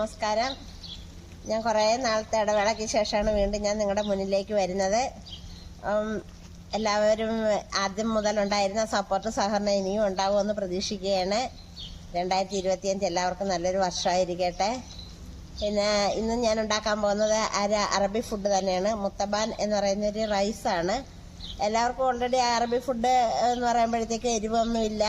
നമസ്കാരം. ഞാൻ കുറേ നാളത്തെ ഇടവേളയ്ക്ക് ശേഷമാണ് വീണ്ടും ഞാൻ നിങ്ങളുടെ മുന്നിലേക്ക് വരുന്നത്. എല്ലാവരും ആദ്യം മുതലുണ്ടായിരുന്ന സപ്പോർട്ട് സഹകരണം ഇനിയും ഉണ്ടാകുമെന്ന് പ്രതീക്ഷിക്കുകയാണ്. 2025 എല്ലാവർക്കും നല്ലൊരു വർഷമായിരിക്കട്ടെ. പിന്നെ ഇന്ന് ഞാൻ ഉണ്ടാക്കാൻ പോകുന്നത് അറബി ഫുഡ് തന്നെയാണ്. മുത്തബാൻ എന്ന് പറയുന്നൊരു റൈസാണ്. എല്ലാവർക്കും ഓൾറെഡി അറബി ഫുഡ് എന്ന് പറയുമ്പോഴത്തേക്ക് എരിവൊന്നുമില്ല,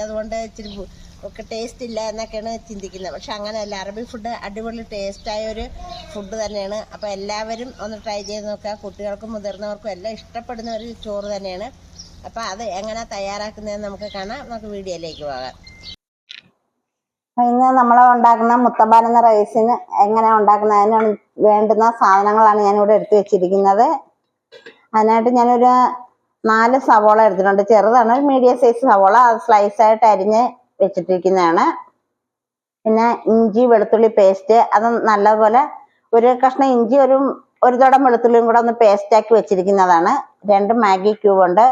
അതുകൊണ്ട് ഇച്ചിരി ഒക്കെ ടേസ്റ്റ് ഇല്ല എന്നൊക്കെയാണ് ചിന്തിക്കുന്നത്. പക്ഷെ അങ്ങനെയല്ല, അറബി ഫുഡ് അടിപൊളി ടേസ്റ്റായ ഒരു ഫുഡ് തന്നെയാണ്. അപ്പോൾ എല്ലാവരും ഒന്ന് ട്രൈ ചെയ്ത് നോക്കുക. കുട്ടികൾക്കും മുതിർന്നവർക്കും എല്ലാം ഇഷ്ടപ്പെടുന്ന ഒരു ചോറ് തന്നെയാണ്. അപ്പോൾ അത് എങ്ങനെ തയ്യാറാക്കുന്നതെന്ന് നമുക്ക് കാണാം. നമുക്ക് വീഡിയോയിലേക്ക് പോകാം. ഇന്ന് നമ്മൾ ഉണ്ടാക്കുന്ന മുത്തബാൻ എന്ന റൈസിന് എങ്ങനെ ഉണ്ടാക്കുന്നതിന് വേണ്ടുന്ന സാധനങ്ങളാണ് ഞാനിവിടെ എടുത്തു വെച്ചിരിക്കുന്നത്. അതിനായിട്ട് ഞാനൊരു 4 സവോള എടുത്തിട്ടുണ്ട്. ചെറുതാണ്, ഒരു സൈസ് സവോള. അത് സ്ലൈസായിട്ട് അരിഞ്ഞ് വെച്ചിട്ടിരിക്കുന്നതാണ്. പിന്നെ ഇഞ്ചി വെളുത്തുള്ളി പേസ്റ്റ്, അത് നല്ലപോലെ ഒരു കഷ്ണം ഇഞ്ചി ഒരു തുടം വെളുത്തുള്ളിയും കൂടെ ഒന്ന് പേസ്റ്റാക്കി വെച്ചിരിക്കുന്നതാണ്. 2 മാഗി ക്യൂബ് ഉണ്ട്.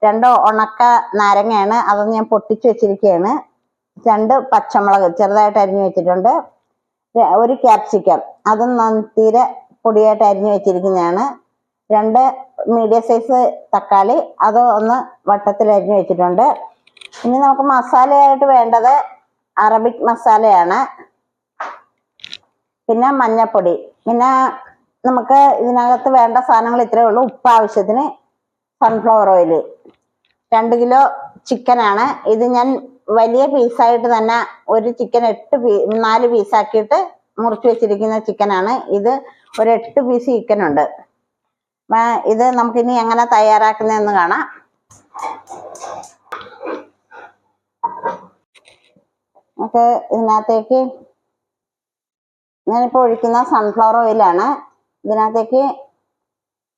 2 ഉണക്ക നാരങ്ങയാണ്, അതൊന്ന് ഞാൻ പൊട്ടിച്ച് വെച്ചിരിക്കുകയാണ്. 2 പച്ചമുളക് ചെറുതായിട്ട് അരിഞ്ഞു വെച്ചിട്ടുണ്ട്. 1 ക്യാപ്സിക്കം, അതും തീരെ പൊടിയായിട്ട് അരിഞ്ഞു വെച്ചിരിക്കുന്നതാണ്. 2 മീഡിയം സൈസ് തക്കാളി, അത് ഒന്ന് വട്ടത്തിൽ അരിഞ്ഞു വെച്ചിട്ടുണ്ട്. ഇനി നമുക്ക് മസാലയായിട്ട് വേണ്ടത് അറബിക് മസാലയാണ്, പിന്നെ മഞ്ഞപ്പൊടി. പിന്നെ നമുക്ക് ഇതിനകത്ത് വേണ്ട സാധനങ്ങൾ ഇത്രയേ ഉള്ളൂ. ഉപ്പ് ആവശ്യത്തിന്, സൺഫ്ലവർ ഓയിൽ. 2 കിലോ ചിക്കനാണ് ഇത്. ഞാൻ വലിയ പീസായിട്ട് തന്നെ ഒരു ചിക്കൻ 4 പീസാക്കിയിട്ട് മുറിച്ച് വെച്ചിരിക്കുന്ന ചിക്കനാണ് ഇത്. ഒരു 8 പീസ് ചിക്കനുണ്ട്. ഇത് നമുക്കിനി എങ്ങനെ തയ്യാറാക്കുന്നതെന്ന് കാണാം. നമുക്ക് ഇതിനകത്തേക്ക് ഞാനിപ്പോൾ ഒഴിക്കുന്ന സൺഫ്ലവർ ഓയിലാണ്. ഇതിനകത്തേക്ക്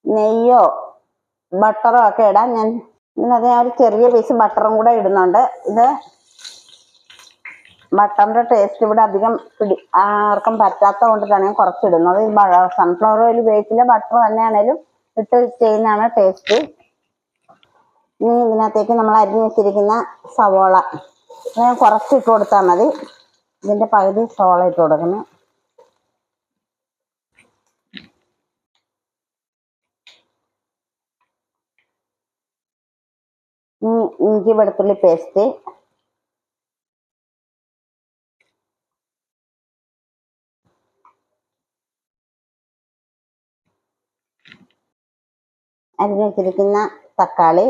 നെയ്യോ ബട്ടറോ ഒക്കെ ഇടാം. ഇതിനകത്ത് ഞാൻ ഒരു ചെറിയ പീസ് ബട്ടറും കൂടെ ഇടുന്നുണ്ട്. ഇത് ബട്ടറിന്റെ ടേസ്റ്റ് ഇവിടെ അധികം ആർക്കും പറ്റാത്ത കൊണ്ടിട്ടാണ് ഞാൻ കുറച്ചിടുന്നത്. സൺഫ്ലവർ ഓയിൽ ഉപയോഗിച്ചില്ല, ബട്ടർ തന്നെയാണേലും ഇട്ട് ചെയ്യുന്നതാണ് ടേസ്റ്റ്. ഇനി ഇതിനകത്തേക്ക് നമ്മൾ അരിഞ്ഞു വെച്ചിരിക്കുന്ന സവോള കുറച്ച് ഇട്ട് കൊടുത്താൽ മതി. ഇതിന്റെ പകുതി സവോള ഇട്ട് കൊടുക്കണം. ഇഞ്ചി വെളുത്തുള്ളി പേസ്റ്റ്, അരിഞ്ഞു വെച്ചിരിക്കുന്ന തക്കാളി,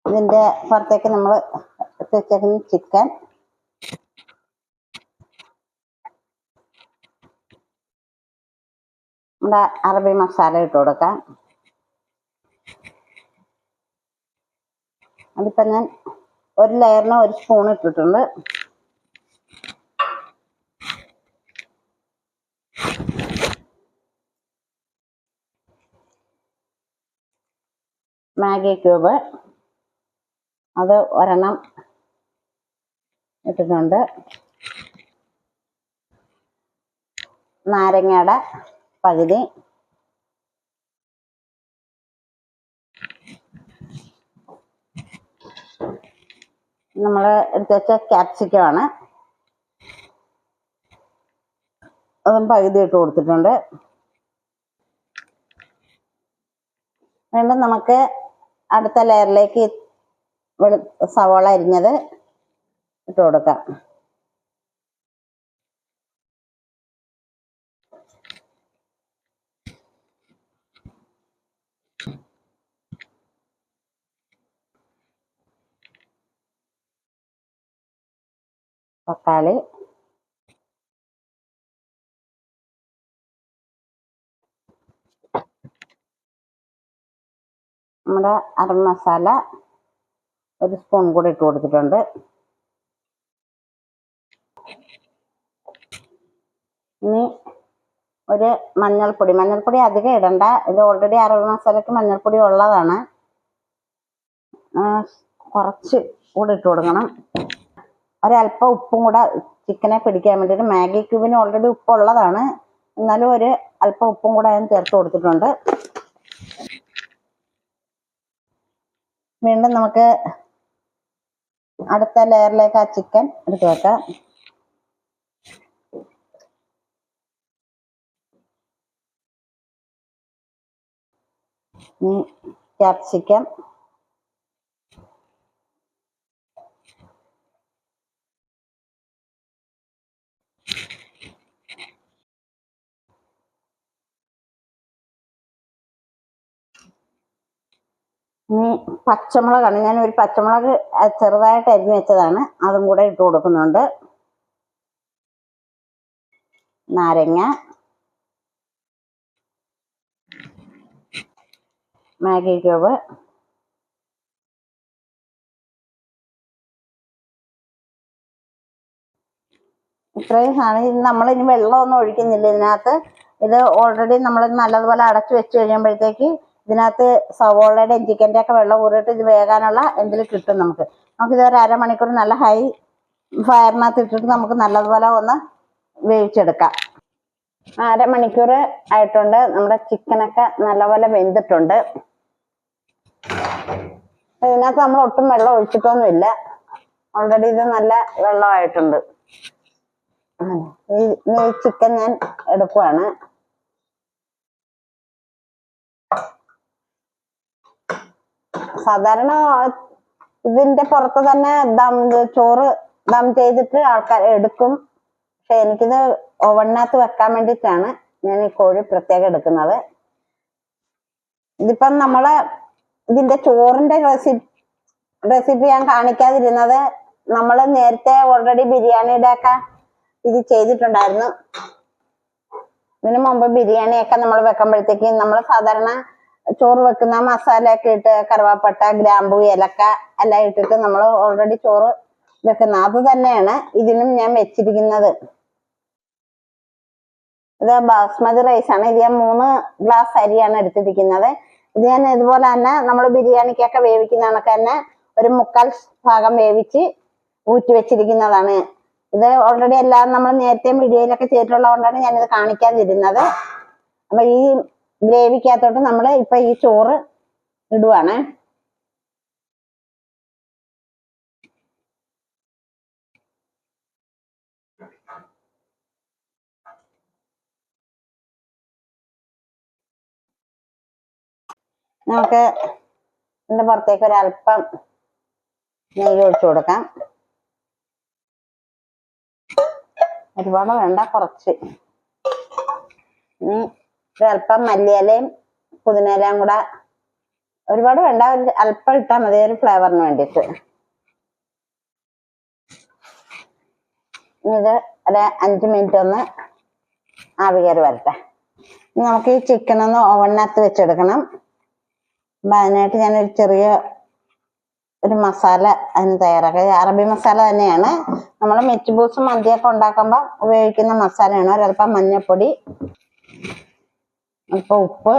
ഇതിന്റെ പുറത്തേക്ക് നമ്മൾ വെച്ചേക്കുന്ന ചിക്കൻ, നമ്മുടെ അറബി മസാല ഇട്ട് കൊടുക്കാം. അതിപ്പോ ഞാൻ ഒരു ലെയറിന് 1 സ്പൂൺ ഇട്ടിട്ടുണ്ട്. മാഗി ക്യൂബ്, അത് 1 ഇട്ടിട്ടുണ്ട്. നാരങ്ങയുടെ പകുതി, നമ്മൾ എടുത്ത് വെച്ച ക്യാപ്സിക്കമാണ്, അതും പകുതി ഇട്ട് കൊടുത്തിട്ടുണ്ട്. വീണ്ടും നമുക്ക് അടുത്ത ലെയറിലേക്ക് സവോള അരിഞ്ഞത് ഇട്ട് കൊടുക്കാം. തക്കാളി, നമ്മുടെ അറബി മസാല 1 സ്പൂൺ കൂടി ഇട്ട് കൊടുത്തിട്ടുണ്ട്. ഇനി ഒരു മഞ്ഞൾപ്പൊടി അധികം ഇടണ്ട. ഇത് ഓൾറെഡി അറബി മസാലയ്ക്ക് മഞ്ഞൾപ്പൊടി ഉള്ളതാണ്. കുറച്ച് കൂടി ഇട്ട് കൊടുക്കണം. ഒരല്പം ഉപ്പും കൂടെ ചിക്കനെ പിടിക്കാൻ വേണ്ടിയിട്ട്. മാഗി ക്യൂബിന് ഓൾറെഡി ഉപ്പുള്ളതാണ്, എന്നാലും ഒരു അല്പം ഉപ്പും കൂടെ അതിന് ചേർത്ത് കൊടുത്തിട്ടുണ്ട്. വീണ്ടും നമുക്ക് അടുത്ത ലെയറിലേക്ക് ആ ചിക്കൻ എടുത്ത് വെക്കാം. ക്യാപ്സിക്കം, ഇനി പച്ചമുളകാണ്. ഞാൻ ഒരു പച്ചമുളക് ചെറുതായിട്ട് അരിഞ്ഞു വെച്ചതാണ്, അതും കൂടെ ഇട്ട് കൊടുക്കുന്നുണ്ട്. നാരങ്ങ, മാഗി ക്യൂബ്, ഇത്രയും സാധനം. ഇത് നമ്മളിനി വെള്ളമൊന്നും ഒഴിക്കുന്നില്ല ഇതിനകത്ത്. ഇത് ഓൾറെഡി നമ്മൾ നല്ലതുപോലെ അടച്ചു വെച്ച് കഴിയുമ്പോഴത്തേക്ക് ഇതിനകത്ത് സവോളയുടെയും ചിക്കൻ്റെ ഒക്കെ വെള്ളം ഊറിയിട്ട് ഇത് വേകാനുള്ള എന്തെങ്കിലും കിട്ടും നമുക്ക്. നമുക്കിതൊരു അരമണിക്കൂർ നല്ല ഹൈ ഫയറിനകത്ത് ഇട്ടിട്ട് നമുക്ക് നല്ലതുപോലെ ഒന്ന് വേവിച്ചെടുക്കാം. അരമണിക്കൂർ ആയിട്ടുണ്ട്. നമ്മുടെ ചിക്കനൊക്കെ നല്ലപോലെ വെന്തിട്ടുണ്ട്. ഇതിനകത്ത് നമ്മൾ ഒട്ടും വെള്ളം ഒഴിച്ചിട്ടൊന്നുമില്ല. ഓൾറെഡി ഇത് നല്ല വെള്ളമായിട്ടുണ്ട്. ഈ ചിക്കൻ ഞാൻ എടുക്കുവാണ്. സാധാരണ ഇതിന്റെ പുറത്ത് തന്നെ ചോറ് ദം ചെയ്തിട്ട് ആൾക്കാർ എടുക്കും. പക്ഷെ എനിക്കിത് ഓവണിനകത്ത് വെക്കാൻ വേണ്ടിയിട്ടാണ് ഞാൻ ഈ കോഴി പ്രത്യേകം എടുക്കുന്നത്. ഇതിപ്പം നമ്മള് ഇതിന്റെ ചോറിന്റെ റെസിപ്പി ഞാൻ കാണിക്കാതിരുന്നത്, നമ്മൾ നേരത്തെ ഓൾറെഡി ബിരിയാണിയുടെ ഒക്കെ ഇത് ചെയ്തിട്ടുണ്ടായിരുന്നു. ഇതിനു മുമ്പ് ബിരിയാണിയൊക്കെ നമ്മൾ വെക്കുമ്പോഴത്തേക്ക് നമ്മൾ സാധാരണ ചോറ് വെക്കുന്ന മസാലയൊക്കെ ഇട്ട് കറുവാപ്പട്ട, ഗ്രാമ്പു, ഏലക്ക എല്ലാം ഇട്ടിട്ട് നമ്മൾ ഓൾറെഡി ചോറ് വെക്കുന്ന അത് തന്നെയാണ് ഇതിനും ഞാൻ വെച്ചിരിക്കുന്നത്. ഇത് ബാസ്മതി റൈസ് ആണ്. ഇത് ഞാൻ 3 ഗ്ലാസ് അരിയാണ് എടുത്തിരിക്കുന്നത്. ഇത് ഞാൻ ഇതുപോലെ തന്നെ നമ്മൾ ബിരിയാണിക്കൊക്കെ വേവിക്കുന്ന കണക്ക് തന്നെ ഒരു 3/4 ഭാഗം വേവിച്ച് ഊറ്റി വെച്ചിരിക്കുന്നതാണ്. ഇത് ഓൾറെഡി എല്ലാം നമ്മൾ നേരത്തെ വീഡിയോയിലൊക്കെ ചെയ്തിട്ടുള്ളത് കൊണ്ടാണ് ഞാനിത് കാണിക്കാതിരുന്നത്. അപ്പൊ ഈ ഗ്രേവിക്കകത്തോട്ട് നമ്മൾ ഇപ്പൊ ഈ ചോറ് ഇടുവാണ്. നമുക്ക് ഇതിന്റെ പുറത്തേക്ക് ഒരല്പം നെയ്യ് ഒഴിച്ചു കൊടുക്കാം. ഒരുപാട് വേണ്ട, കുറച്ച്. ഇനി ഒരല്പം മല്ലിയിലയും പുതിനയിലയും കൂടെ, ഒരുപാട് വേണ്ട, അല്പം ഇട്ടാൽ മതി ഒരു ഫ്ലേവറിന് വേണ്ടിയിട്ട്. ഇത് ഒരു 5 മിനിറ്റ് ഒന്ന് ആവി കയറി വരട്ടെ. നമുക്ക് ഈ ചിക്കൻ ഒന്ന് ഓവണിനകത്ത് വെച്ചെടുക്കണം. അപ്പം അതിനായിട്ട് ഞാനൊരു ചെറിയ ഒരു മസാല അതിന് തയ്യാറാക്കുക. അറബി മസാല തന്നെയാണ്. നമ്മൾ മെച്ചുബൂസും മന്തിയൊക്കെ ഉണ്ടാക്കുമ്പോൾ ഉപയോഗിക്കുന്ന മസാലയാണ്. ഒരല്പം മഞ്ഞൾപ്പൊടി, അല്പം ഉപ്പ്.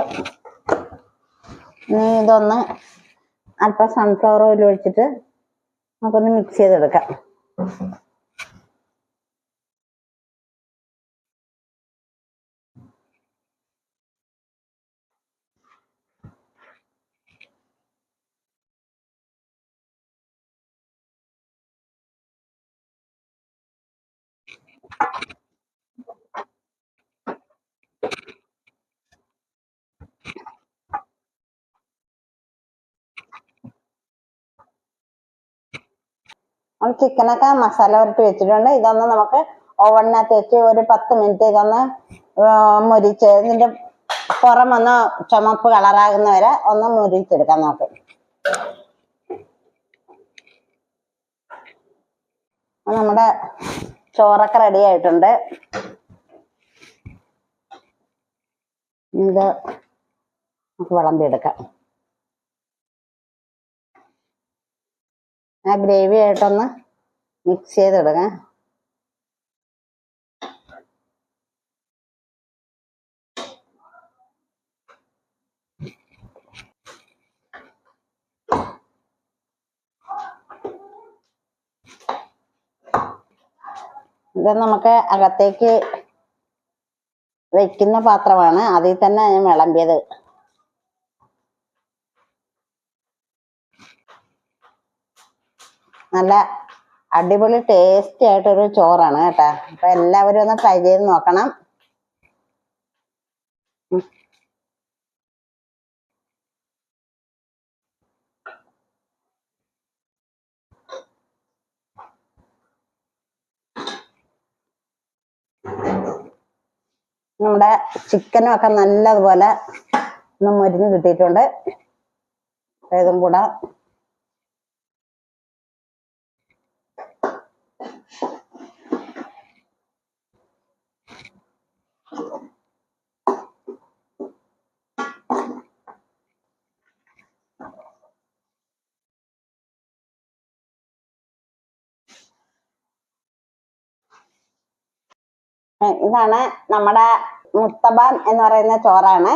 ഇനി ഇതൊന്ന് അല്പം സൺഫ്ലവർ ഓയിൽ ഒഴിച്ചിട്ട് നമുക്കൊന്ന് മിക്സ് ചെയ്തെടുക്കാം. ചിക്കനൊക്കെ മസാല പുരട്ടി വെച്ചിട്ടുണ്ട്. ഇതൊന്ന് നമുക്ക് ഓവണിനകത്ത് വെച്ച് ഒരു 10 മിനിറ്റ് ഇതൊന്ന് മുരിച്ച് ഇതിന്റെ പുറം ഒന്ന് ചുമപ്പ് കളറാകുന്ന വരെ ഒന്ന് മുരിച്ചെടുക്കാം നമുക്ക്. നമ്മുടെ ചോറൊക്കെ റെഡി ആയിട്ടുണ്ട്. ഇത് നമുക്ക് വിളമ്പിയെടുക്കാം. ആ ഗ്രേവി ആയിട്ടൊന്ന് മിക്സ് ചെയ്തെടുക്കാം. ഇത് നമുക്ക് അകത്തേക്ക് വെക്കുന്ന പാത്രമാണ്. അതിൽ തന്നെ ഞാൻ വിളമ്പിയത്. നല്ല അടിപൊളി ടേസ്റ്റി ആയിട്ടൊരു ചോറാണ് കേട്ടോ. അപ്പൊ എല്ലാവരും ഒന്ന് ട്രൈ ചെയ്ത് നോക്കണം. നമ്മുടെ ചിക്കനും ഒക്കെ നല്ലതുപോലെ ഒന്ന് മൊരിഞ്ഞ് കിട്ടിയിട്ടുണ്ട്. ഇതും കൂടെ ഇതാണ് നമ്മുടെ മുത്തബാൻ എന്ന് പറയുന്ന ചോറാണ്.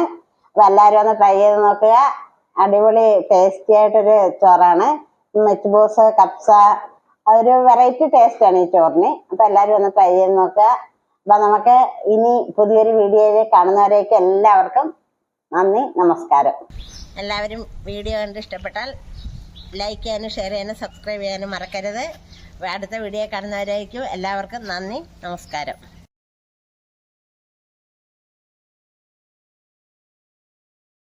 അപ്പൊ എല്ലാവരും ഒന്ന് ട്രൈ ചെയ്ത് നോക്കുക. അടിപൊളി ടേസ്റ്റി ആയിട്ടൊരു ചോറാണ്. മെച്ച്ബോസ്, കപ്സ, അതൊരു വെറൈറ്റി ടേസ്റ്റ് ആണ് ഈ ചോറിന്. അപ്പൊ എല്ലാവരും ഒന്ന് ട്രൈ ചെയ്ത് നോക്കുക. അപ്പൊ നമുക്ക് ഇനി പുതിയൊരു വീഡിയോയിൽ കാണുന്നവരേക്ക് എല്ലാവർക്കും നന്ദി, നമസ്കാരം. എല്ലാവരും വീഡിയോ കണ്ട് ഇഷ്ടപ്പെട്ടാൽ ലൈക്ക് ചെയ്യാനും ഷെയർ ചെയ്യാനും സബ്സ്ക്രൈബ് ചെയ്യാനും മറക്കരുത്. അടുത്ത വീഡിയോ കാണുന്നവരേക്കും എല്ലാവർക്കും നന്ദി, നമസ്കാരം.